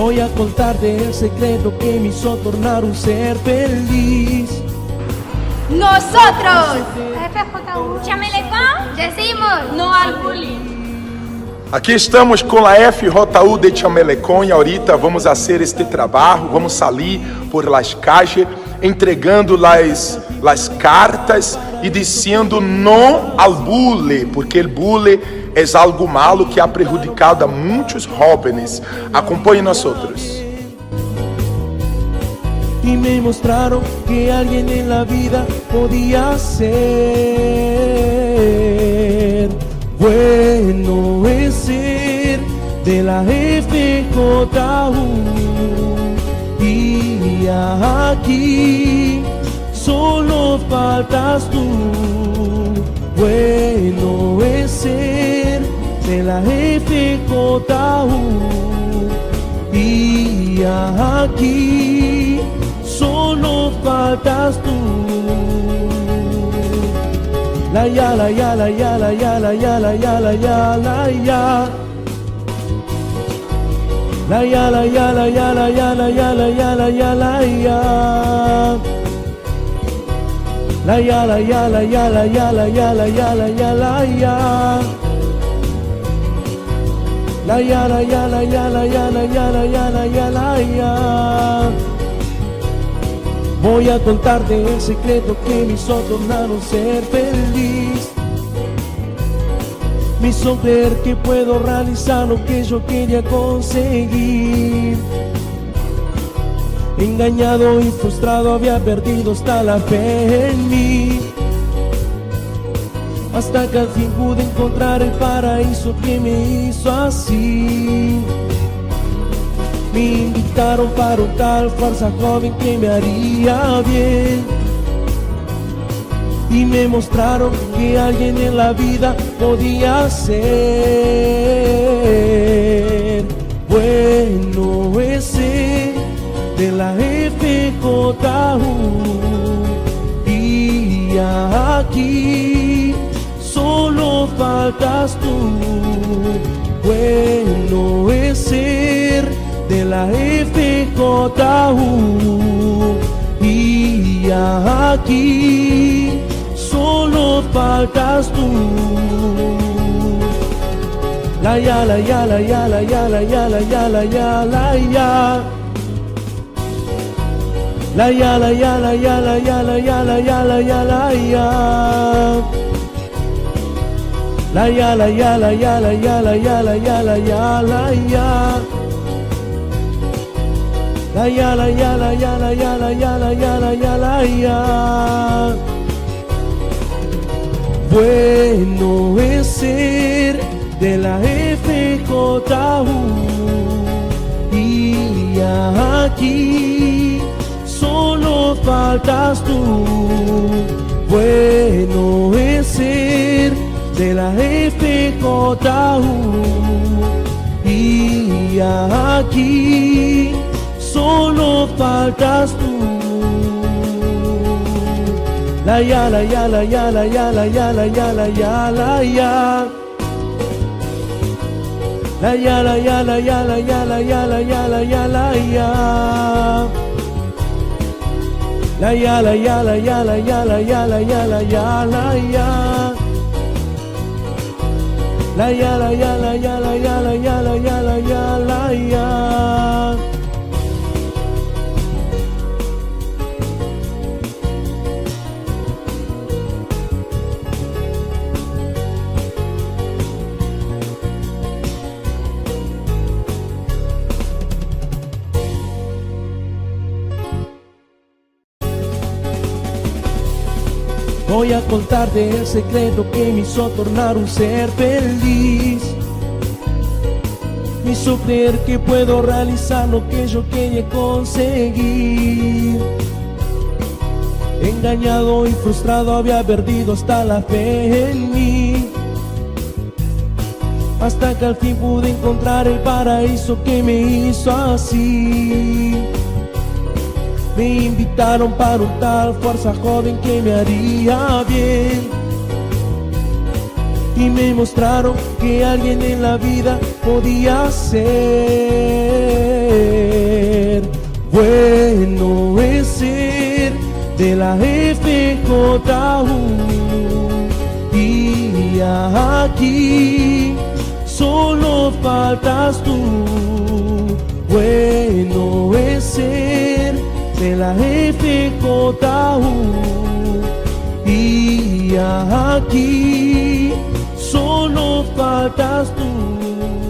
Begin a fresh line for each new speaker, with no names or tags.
Voy a contarte el secreto que me hizo tornar un ser feliz.
Nosotros, FJU Chamelecón, decimos no al bullying.
Aqui estamos com a FJU de Chamelecón e ahorita vamos fazer este trabalho, vamos sair por las calles entregando las cartas e dizendo não ao bullying, porque o bullying é algo malo que ha prejudicado a muitos jóvenes. Acompanhe nós outros.
Y me mostraron que alguien en la vida podía ser. Bueno es ser de la FJU. Y aquí solo faltas tú. Bueno es ser de la FJU. Y aquí solo faltas tú. La ya, la ya, la ya, la ya, la ya, la ya, la ya, la ya. La ya, la ya, la ya, la ya, la ya, la ya, la ya, la ya. La ya, la ya, la ya, la ya, la ya, la ya, la ya, la ya. La ya, la ya, la ya, la ya, la ya, la ya, la ya, la ya. Voy a contarte el secreto que me hizo tornar un ser feliz. Me hizo creer que puedo realizar lo que yo quería conseguir. Engañado y frustrado había perdido hasta la fe en mí. Hasta que al fin pude encontrar el paraíso que me hizo así. Me invitaron para un tal fuerza joven que me haría bien. Y me mostraron que alguien en la vida podía ser. Bueno es ser de la FJU. Y aquí solo faltas tú. Bueno es ser de la FJU. Y aquí solo faltas tú. La ya, la ya, la ya, la ya, la ya, la ya, la ya, la ya. La ya, la ya, la ya, la ya, la ya, la ya, la ya, la ya. La ya, la ya, la ya, la ya, la ya, la ya, la ya, la ya. La ya, la ya, la ya, la ya, la ya, la ya, la ya, la ya. Bueno es ser de la FJU. Y aquí solo faltas tú. Bueno es ser de la FJU. Y aquí solo faltas tú. La ya, la ya, la ya, la ya, la ya, la ya, la ya, la ya. La ya, la ya, la ya, la ya, la ya, la ya, la ya, la ya. La ya, la ya, la ya, la ya, la ya, la ya, la ya, la ya. La ya, la ya, la ya, la ya, la ya, la ya, la ya, la ya. Voy a contarte el secreto que me hizo tornar un ser feliz. Me hizo creer que puedo realizar lo que yo quería conseguir. Engañado y frustrado había perdido hasta la fe en mí. Hasta que al fin pude encontrar el paraíso que me hizo así. Me invitaron para un tal fuerza joven que me haría bien. Y y me mostraron que alguien en la vida podía ser. Bueno es ser de la FJU y aquí solo faltas tú. Bueno es ser de la FJU y aquí solo faltas tú.